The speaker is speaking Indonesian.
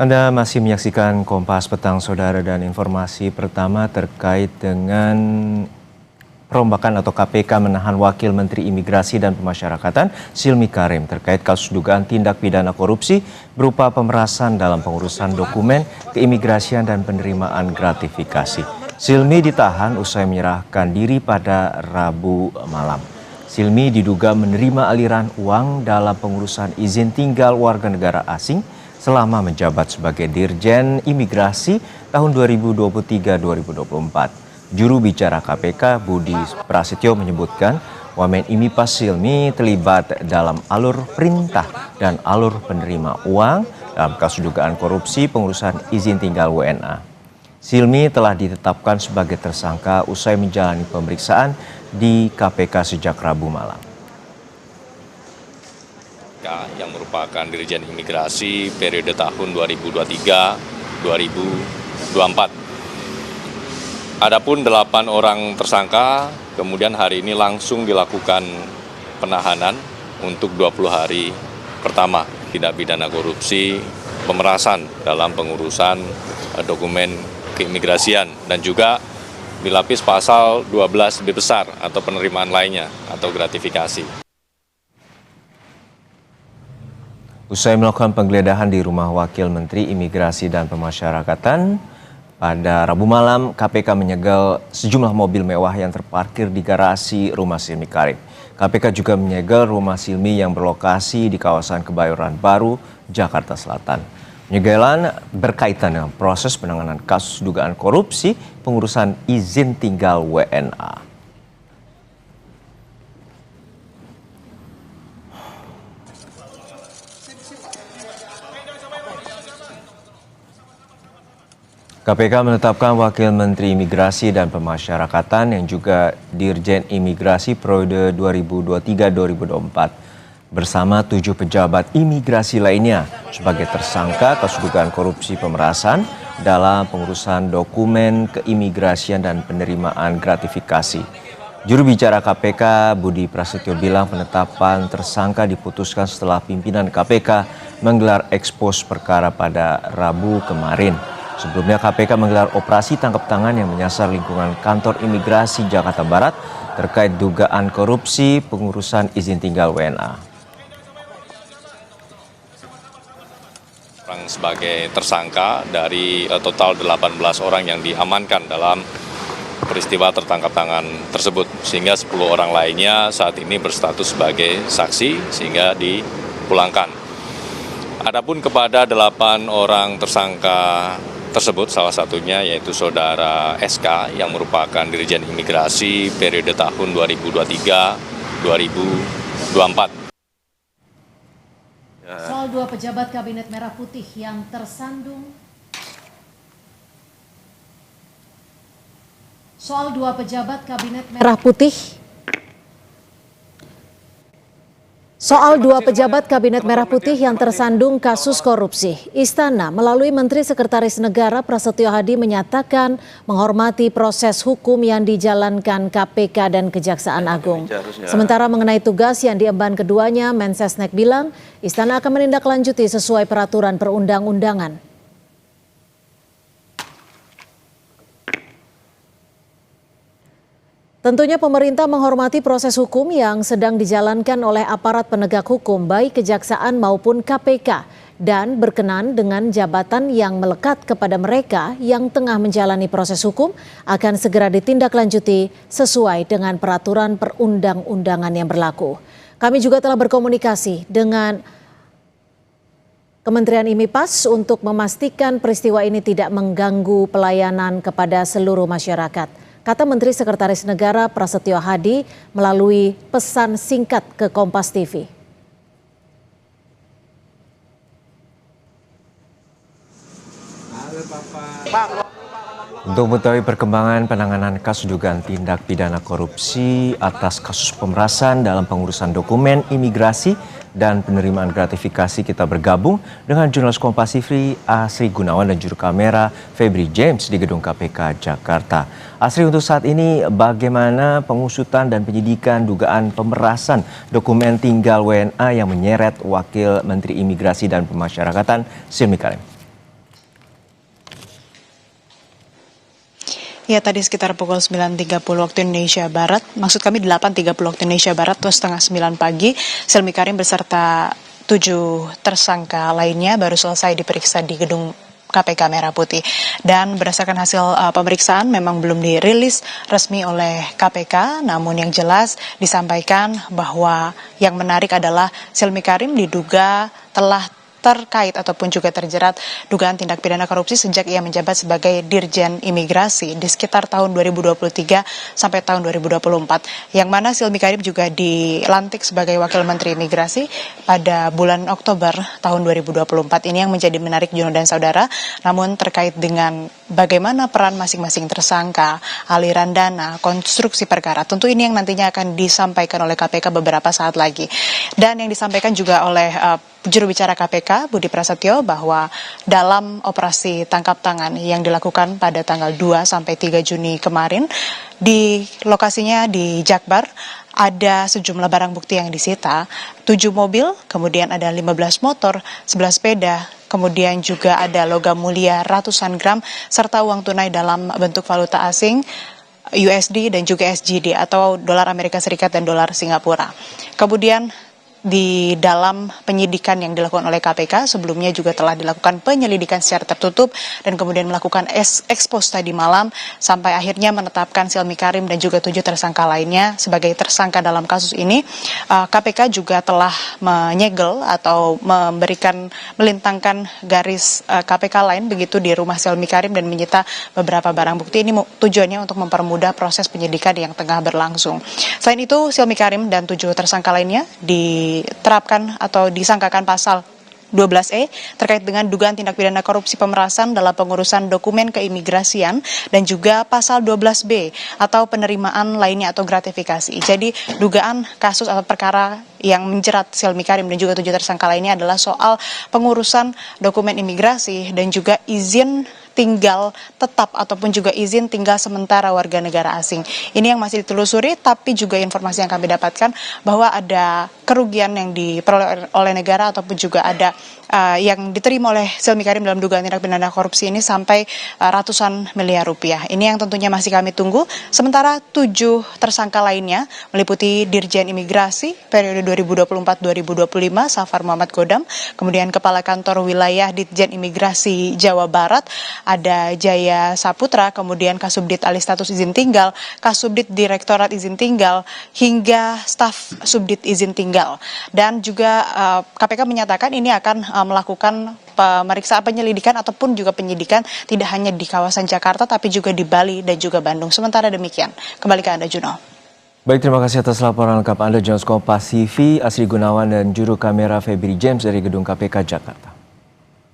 Anda masih menyaksikan Kompas Petang, Saudara, dan informasi pertama terkait dengan perombakan atau KPK menahan Wakil Menteri Imigrasi dan Pemasyarakatan Silmi Karim terkait kasus dugaan tindak pidana korupsi berupa pemerasan dalam pengurusan dokumen keimigrasian dan penerimaan gratifikasi. Silmi ditahan usai menyerahkan diri pada Rabu malam. Silmi diduga menerima aliran uang dalam pengurusan izin tinggal warga negara asing selama menjabat sebagai Dirjen Imigrasi tahun 2023-2024. Juru bicara KPK Budi Prasetyo menyebutkan Wamen Imipas Silmi terlibat dalam alur perintah dan alur penerima uang dalam kasus dugaan korupsi pengurusan izin tinggal WNA. Silmi telah ditetapkan sebagai tersangka usai menjalani pemeriksaan di KPK sejak Rabu malam. Yang merupakan Dirjen Imigrasi periode tahun 2023-2024. Adapun 8 orang tersangka kemudian hari ini langsung dilakukan penahanan untuk 20 hari pertama tindak pidana korupsi pemerasan dalam pengurusan dokumen keimigrasian dan juga dilapis pasal 12 lebih besar atau penerimaan lainnya atau gratifikasi. Usai melakukan penggeledahan di rumah Wakil Menteri Imigrasi dan Pemasyarakatan, pada Rabu malam KPK menyegel sejumlah mobil mewah yang terparkir di garasi rumah Silmi Karim. KPK juga menyegel rumah Silmi yang berlokasi di kawasan Kebayoran Baru, Jakarta Selatan. Penyegelan berkaitan dengan proses penanganan kasus dugaan korupsi pengurusan izin tinggal WNA. KPK menetapkan Wakil Menteri Imigrasi dan Pemasyarakatan yang juga Dirjen Imigrasi periode 2023-2024 bersama 7 pejabat imigrasi lainnya sebagai tersangka kasus dugaan korupsi pemerasan dalam pengurusan dokumen keimigrasian dan penerimaan gratifikasi. Juru bicara KPK Budi Prasetyo bilang penetapan tersangka diputuskan setelah pimpinan KPK menggelar ekspos perkara pada Rabu kemarin. Sebelumnya KPK menggelar operasi tangkap tangan yang menyasar lingkungan kantor imigrasi Jakarta Barat terkait dugaan korupsi pengurusan izin tinggal WNA. Sebagai tersangka dari total 18 orang yang diamankan dalam peristiwa tertangkap tangan tersebut, sehingga 10 orang lainnya saat ini berstatus sebagai saksi sehingga dipulangkan. Adapun kepada 8 orang tersangka tersebut, salah satunya yaitu saudara SK yang merupakan Dirjen Imigrasi periode tahun 2023-2024. Soal 2 pejabat Kabinet Merah Putih yang tersandung. Soal 2 pejabat Kabinet Merah Putih. Soal 2 pejabat Kabinet Merah Putih yang tersandung kasus korupsi, Istana melalui Menteri Sekretaris Negara Prasetyo Hadi menyatakan menghormati proses hukum yang dijalankan KPK dan Kejaksaan Agung. Sementara mengenai tugas yang diemban keduanya, Mensesnek bilang Istana akan menindaklanjuti sesuai peraturan perundang-undangan. Tentunya pemerintah menghormati proses hukum yang sedang dijalankan oleh aparat penegak hukum baik Kejaksaan maupun KPK dan berkenan dengan jabatan yang melekat kepada mereka yang tengah menjalani proses hukum akan segera ditindaklanjuti sesuai dengan peraturan perundang-undangan yang berlaku. Kami juga telah berkomunikasi dengan Kementerian IMIPAS untuk memastikan peristiwa ini tidak mengganggu pelayanan kepada seluruh masyarakat. Kata Menteri Sekretaris Negara Prasetyo Hadi melalui pesan singkat ke Kompas TV. Untuk mengetahui perkembangan penanganan kasus dugaan tindak pidana korupsi atas kasus pemerasan dalam pengurusan dokumen imigrasi dan penerimaan gratifikasi, kita bergabung dengan jurnalis Kompas TV Asri Gunawan dan juru kamera Febri James di Gedung KPK Jakarta. Asri, untuk saat ini bagaimana pengusutan dan penyidikan dugaan pemerasan dokumen tinggal WNA yang menyeret Wakil Menteri Imigrasi dan Pemasyarakatan Silmi Karim? Ya, tadi sekitar pukul 9.30 waktu Indonesia Barat, maksud kami 8.30 waktu Indonesia Barat atau setengah 9 pagi, Silmi Karim beserta 7 tersangka lainnya baru selesai diperiksa di gedung KPK Merah Putih. Dan berdasarkan hasil pemeriksaan memang belum dirilis resmi oleh KPK, namun yang jelas disampaikan bahwa yang menarik adalah Silmi Karim diduga telah terkait ataupun juga terjerat dugaan tindak pidana korupsi sejak ia menjabat sebagai Dirjen Imigrasi di sekitar tahun 2023 sampai tahun 2024. Yang mana Silmi Karim juga dilantik sebagai Wakil Menteri Imigrasi pada bulan Oktober tahun 2024. Ini yang menjadi menarik, Juno dan saudara. Namun terkait dengan bagaimana peran masing-masing tersangka, aliran dana, konstruksi perkara, tentu ini yang nantinya akan disampaikan oleh KPK beberapa saat lagi. Dan yang disampaikan juga oleh juru bicara KPK Budi Prasetyo bahwa dalam operasi tangkap tangan yang dilakukan pada tanggal 2 sampai 3 Juni kemarin di lokasinya di Jakbar ada sejumlah barang bukti yang disita, 7 mobil, kemudian ada 15 motor, 11 sepeda, kemudian juga ada logam mulia ratusan gram serta uang tunai dalam bentuk valuta asing USD dan juga SGD atau dolar Amerika Serikat dan dolar Singapura. Kemudian di dalam penyidikan yang dilakukan oleh KPK sebelumnya juga telah dilakukan penyelidikan secara tertutup dan kemudian melakukan ekspos tadi malam sampai akhirnya menetapkan Silmi Karim dan juga 7 tersangka lainnya sebagai tersangka dalam kasus ini. KPK juga telah menyegel atau melintangkan garis KPK lain begitu di rumah Silmi Karim dan menyita beberapa barang bukti. Ini tujuannya untuk mempermudah proses penyidikan yang tengah berlangsung. Selain itu Silmi Karim dan 7 tersangka lainnya diterapkan atau disangkakan pasal 12E terkait dengan dugaan tindak pidana korupsi pemerasan dalam pengurusan dokumen keimigrasian dan juga pasal 12B atau penerimaan lainnya atau gratifikasi. Jadi dugaan kasus atau perkara yang menjerat Silmi Karim dan juga 7 tersangka lainnya adalah soal pengurusan dokumen imigrasi dan juga izin tinggal tetap ataupun juga izin tinggal sementara warga negara asing. Ini yang masih ditelusuri, tapi juga informasi yang kami dapatkan bahwa ada kerugian yang diperoleh oleh negara ataupun juga ada yang diterima oleh Silmi Karim dalam dugaan tindak pidana korupsi ini sampai ratusan miliar rupiah. Ini yang tentunya masih kami tunggu. Sementara 7 tersangka lainnya meliputi Dirjen Imigrasi periode 2024-2025 Safar Muhammad Godam, kemudian Kepala Kantor Wilayah Ditjen Imigrasi Jawa Barat ada Jaya Saputra, kemudian Kasubdit Alih Status Izin Tinggal, Kasubdit Direktorat Izin Tinggal, hingga staf Subdit Izin Tinggal. Dan juga KPK menyatakan ini akan melakukan pemeriksaan penyelidikan ataupun juga penyidikan tidak hanya di kawasan Jakarta tapi juga di Bali dan juga Bandung. Sementara demikian, kembali ke Anda Juno. Baik, terima kasih atas laporan lengkap Anda, Jones Kompas TV, Asri Gunawan dan juru kamera Febri James dari Gedung KPK Jakarta.